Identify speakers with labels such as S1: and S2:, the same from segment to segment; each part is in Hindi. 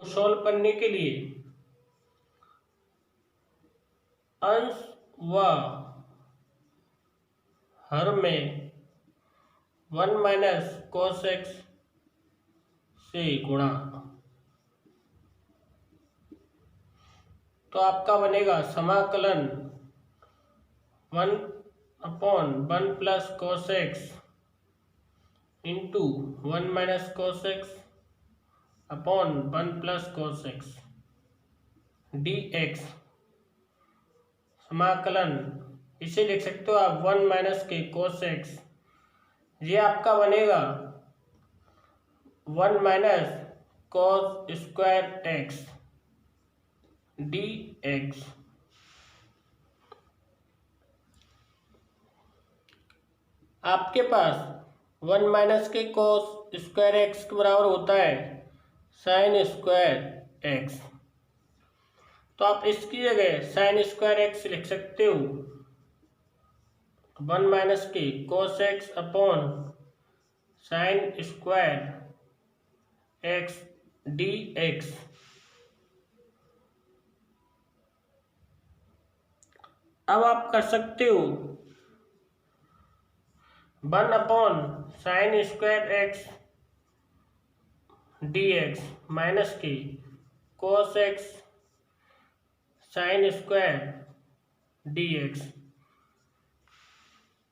S1: सॉल्व करने के लिए अंश व हर में 1 माइनस cos x से गुणा, तो आपका बनेगा समाकलन 1/1 plus cos x into 1 minus cos x upon 1 plus cos x dx। समाकलन इसे लिख सकते हो आप 1 माइनस के cos x, ये आपका बनेगा 1 minus cos square x dx। आपके पास 1 माइनस के cos स्क्वायर x के बराबर होता है साइन स्क्वायर x, तो आप इसकी जगह साइन स्क्वायर x लिख सकते हो 1 माइनस के cos x upon sine square x dx। अब आप कर सकते हो 1 upon sine square x dx minus के cos x sine square dx।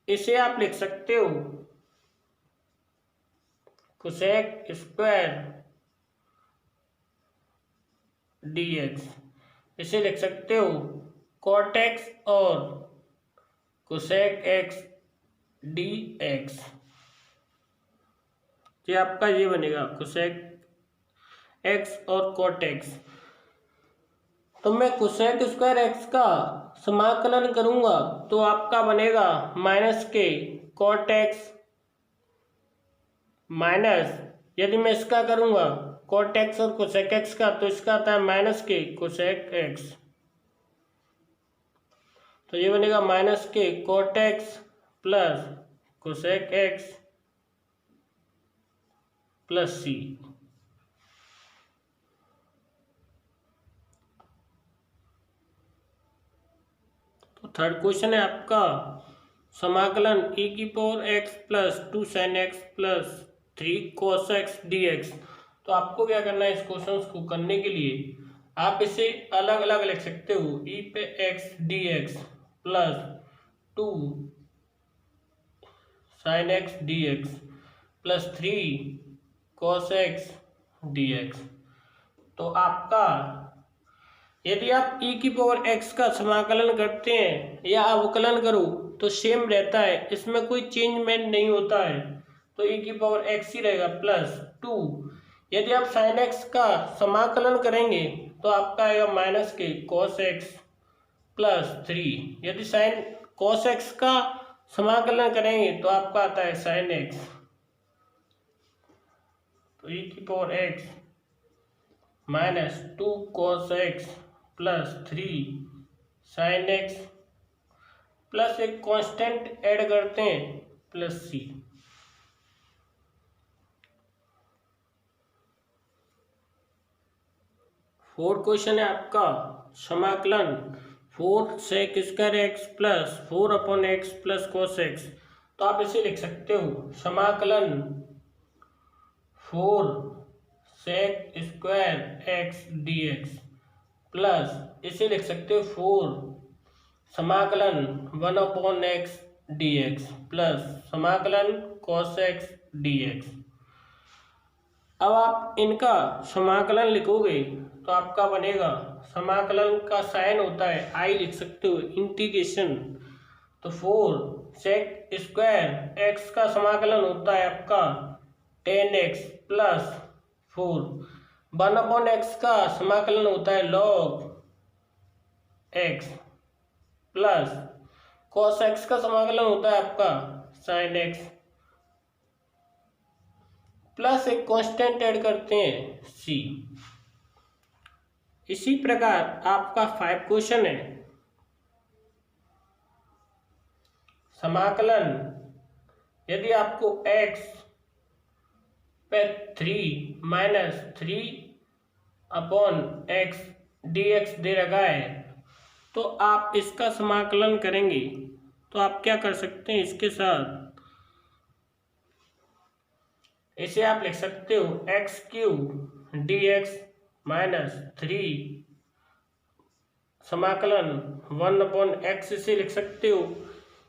S1: इसे आप लिख सकते हो कोसेक स्क्वायर dx। इसे लिख सकते हो cot x और कोसेक x dx। ये आपका ये बनेगा कोसेक x और cot x। तो मैं कोसेक स्क्वायर x का समाकलन करूंगा तो आपका बनेगा माइनस के cot x माइनस, यदि मैं इसका करूंगा cot x और कोसेक x का, तो इसका आता है माइनस के कोसेक x। तो ये बनेगा माइनस के cot x plus cosec x plus c। तो थर्ड क्वेश्चन है आपका समाकलन e की power x plus 2 sin x प्लस 3 cos x dx। तो आपको क्या करना है, इस क्वेश्चन को करने के लिए आप इसे अलग अलग लिख सकते हो e पे x dx plus 2 sin x dx plus 3 cos x dx। तो आपका यदि आप e की पावर x का समाकलन करते हैं या अवकलन करो तो सेम रहता है, इसमें कोई चेंजमेंट नहीं होता है, तो e की पावर x ही रहेगा प्लस 2। यदि आप साइन x का समाकलन करेंगे तो आपका आएगा माइनस के cos x प्लस 3। यदि साइन cos x का समाकलन करेंगे तो आपका आता है साइन x। तो e की power x minus 2 cos x प्लस 3 साइन x प्लस एक कांस्टेंट ऐड करते हैं प्लस c। फोर्थ क्वेश्चन है आपका समाकलन 4 sec square x plus 4 upon x plus cos x। तो आप इसे लिख सकते हो समाकलन 4 sec square x dx plus इसे लिख सकते हो 4 समाकलन 1 अपॉन x dx प्लस समाकलन cos x dx। अब आप इनका समाकलन लिखोगे तो आपका बनेगा, समाकलन का साइन होता है i, लिख सकते हो इंटीग्रेशन। तो 4 sec स्क्वायर x का समाकलन होता है आपका 10x प्लस 4। 1 अपॉन x का समाकलन होता है log x plus cos x का समाकलन होता है आपका sin x प्लस एक कांस्टेंट ऐड करते हैं c। इसी प्रकार आपका 5 क्वेश्चन है समाकलन यदि आपको x पे 3-3/x dx दे रखा है, तो आप इसका समाकलन करेंगे तो आप क्या कर सकते हैं, इसके साथ इसे आप लिख सकते हो x³ dx -3 समाकलन 1/x से लिख सकते हो।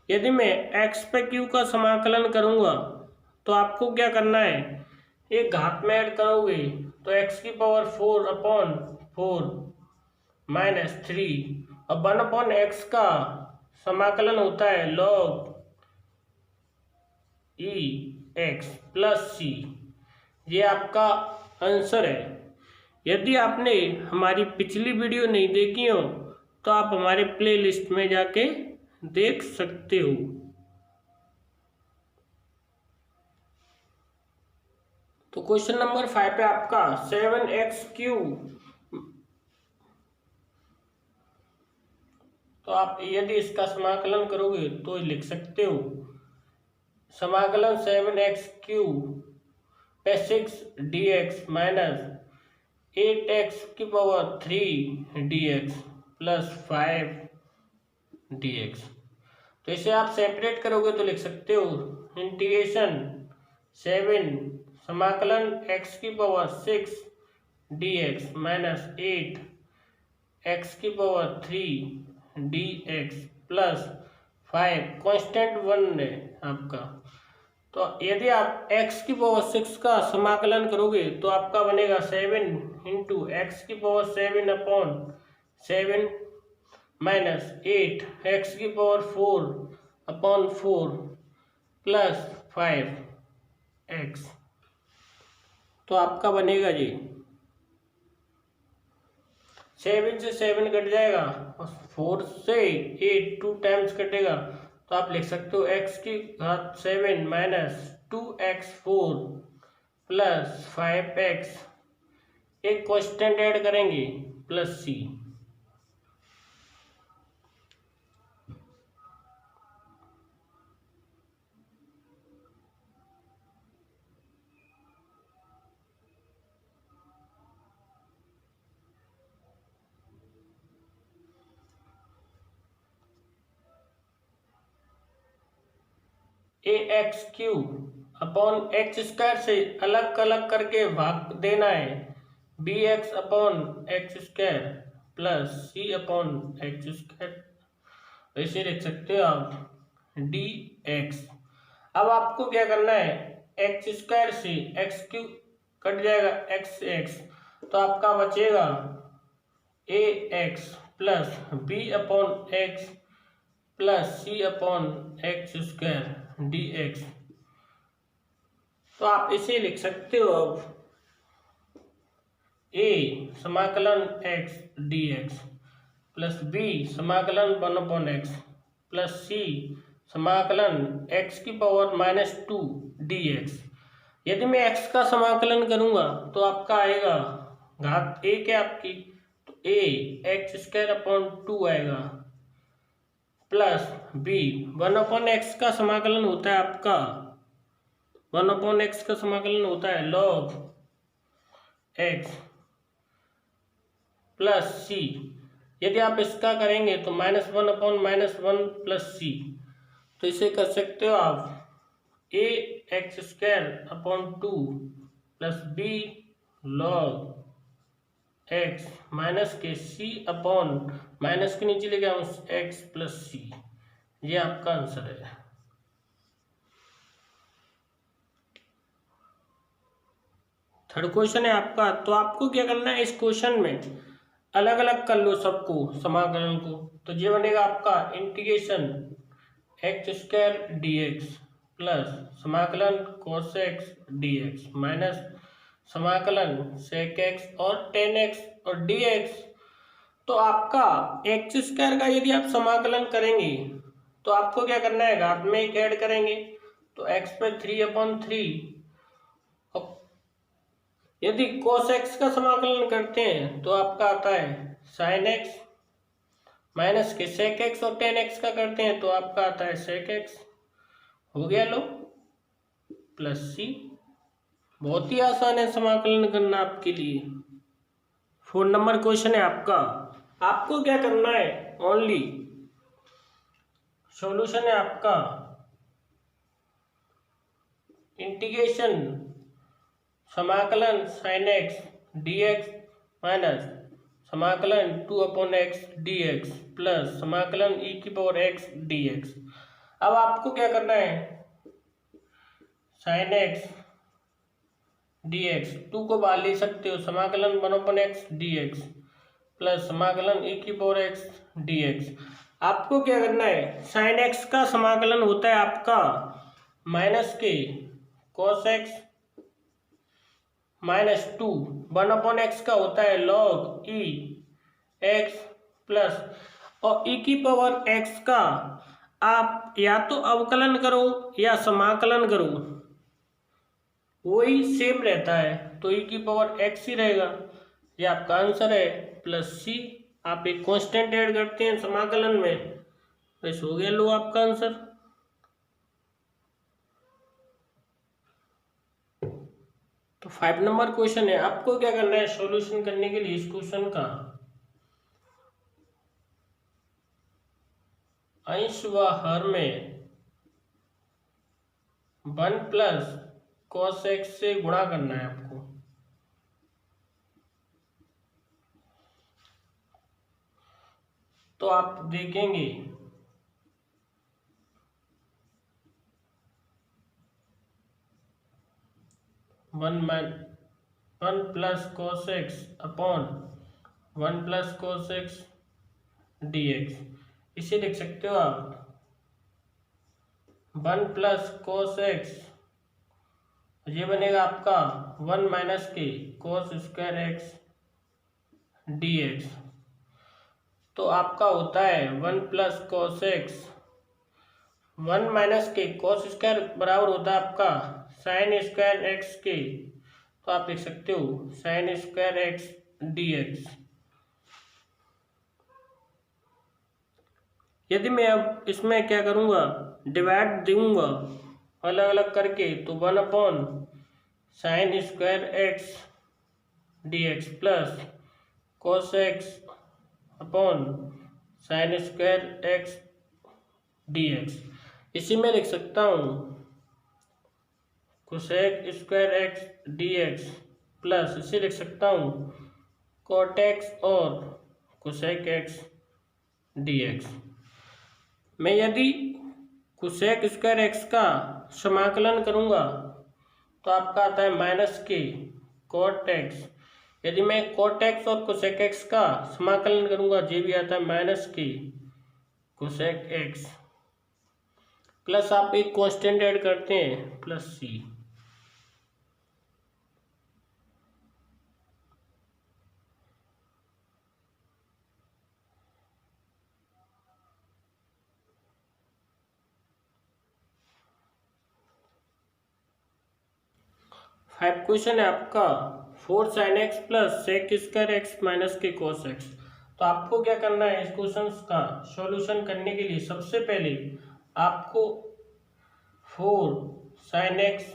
S1: यदि मैं x पे q का समाकलन करूंगा तो आपको क्या करना है, एक घात में ऐड करोगे तो x⁴/4 -3 और 1/x का समाकलन होता है log e x + c। ये आपका आंसर है। यदि आपने हमारी पिछली वीडियो नहीं देखी हो तो आप हमारे प्लेलिस्ट में जाके देख सकते हो। तो क्वेश्चन नंबर 5 पे आपका 7x³ तो आप यदि इसका समाकलन करोगे तो लिख सकते हो समाकलन 7x³ पे 6 dx -8x³ dx + 5 dx। तो इसे आप सेपरेट करोगे तो लिख सकते हो इंटीग्रेशन 7 समाकलन x⁻6 dx -8x⁻3 dx + 5 constant 1 है आपका। तो यदि आप x⁻6 का समाकलन करोगे तो आपका बनेगा 7 × x⁻7/7 -8x⁴/4 + 5x। तो आपका बनेगा जी 7 से 7 कट जाएगा और 4 से 8 2 टाइम्स कटेगा, तो आप लिख सकते हो x⁻7 -2x⁴ + 5x। एक कांस्टेंट ऐड करेंगे +c। ax³ से अलग अलग करके भाग देना है bx/x² + c/x²। ऐसे लिख सकते हो आप dx। अब आपको क्या करना है, x² से x³ कट जाएगा x से x, तो आपका बचेगा ax + b/x + c/x² dx। तो आप इसे लिख सकते हो अब a समाकलन x dx + b समाकलन 1/x + c समाकलन x⁻−2 dx। यदि मैं x का समाकलन करूंगा तो आपका आएगा घात एक है आपकी, तो a x²/2 आएगा प्लस b 1/x का समाकलन होता है आपका 1/x का समाकलन होता है log x + c। यदि आप इसका करेंगे तो -1/−1 + c। तो इसे कर सकते हो आप ax²/2 + b log x minus के माइनस के नीचे लेके आऊँ x + c। ये आपका आंसर है। थर्ड क्वेश्चन है आपका। तो आपको क्या करना है, इस क्वेश्चन में अलग अलग कर लो सबको समाकलन को। तो ये बनेगा आपका इंटीग्रेशन x² dx प्लस समाकलन cos x dx माइनस समाकलन sec x और tan x और dx। तो आपका x² का यदि आप समाकलन करेंगे तो आपको क्या करना है, घात में एक ऐड करेंगे तो x पे 3/3। यदि cos x का समाकलन करते हैं तो आपका आता है sin x माइनस के sec x और tan x का करते हैं तो आपका आता है sec x। हो गया लो। प्लस सी। बहुत ही आसान है समाकलन करना आपके लिए। 4 नंबर क्वेश्चन है आपका। आपको क्या करना है, ओनली सॉल्यूशन है आपका इंटीग्रेशन समाकलन sine x D x minus समाकलन 2/x dx प्लस समाकलन e⁻x dx। अब आपको क्या करना है, साइन एक्स डी एक्स 2 को बाहर ले सकते हो, समाकलन 1/x dx प्लस समाकलन e⁻x dx। आपको क्या करना है, साइन एक्स का समाकलन होता है आपका माइनस के cos x -2, 1/x का होता है log e x प्लस और e⁻x का आप या तो अवकलन करो या समाकलन करो, वही सेम रहता है, तो e⁻x ही रहेगा। ये आपका आंसर है प्लस सी। आप एक कांस्टेंट ऐड करते हैं समाकलन में, बस हो गया, लो आपका आंसर। तो 5 नंबर क्वेश्चन है। आपको क्या करना है सॉल्यूशन करने के लिए इस क्वेश्चन का, अंश व हर में 1 प्लस cos x से गुणा करना है आपको। तो आप देखेंगे 1 plus cos x upon 1 plus cos x dx, इसे लिख सकते हो आप 1 प्लस cos x, ये बनेगा आपका 1 माइनस के cos स्क्वायर x dx। तो आपका होता है 1 प्लस cos x, 1 माइनस के cos स्क्वायर बराबर होता है आपका साइन स्क्वायर x के, तो आप लिख सकते हो साइन स्क्वायर x dx। यदि मैं अब इसमें क्या करूँगा, डिवाइड दूंगा अलग अलग करके, तो 1 sine square x dx plus cos x upon sine square x dx। इसी में लिख सकता हूँ cosec square x dx plus इसे लिख सकता हूँ cot x और कोसेक x dx। मैं यदि कोसेक स्क्वायर x का समाकलन करूँगा तो आपका आता है माइनस के cot x। यदि मैं cot x और कोसेक x का समाकलन करूँगा, ये भी आता है माइनस के कोसेक x, प्लस आप एक कांस्टेंट ऐड करते हैं प्लस सी। फाइव क्वेश्चन है आपका 4 sin x plus sec square x minus के cos x। तो आपको क्या करना है, इस क्वेश्चन का सॉल्यूशन करने के लिए सबसे पहले आपको 4 sin x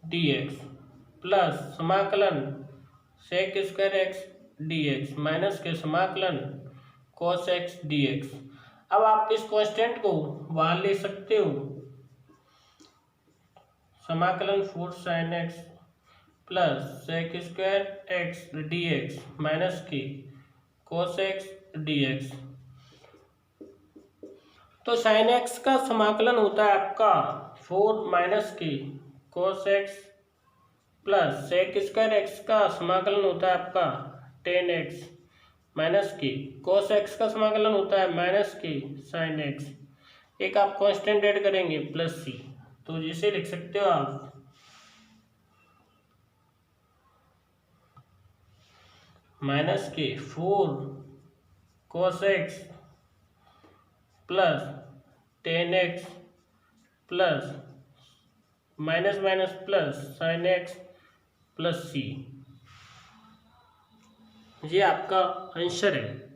S1: dx प्लस समाकलन sec square x dx minus के समाकलन cos x dx। अब आप इस कांस्टेंट को बाहर ले सकते हो, समाकलन 4 sin x plus sec square x dx minus की cos x dx। तो sin x का समाकलन होता है आपका 4 माइनस की cos x plus sec square x का समाकलन होता है आपका tan x माइनस की cos x का समाकलन होता है माइनस की sin x। एक आप कांस्टेंट ऐड करेंगे प्लस सी, तो जिसे लिख सकते हो आप माइनस के 4 cos x plus tan x plus minus minus plus sin x plus c. ये आपका आंसर है।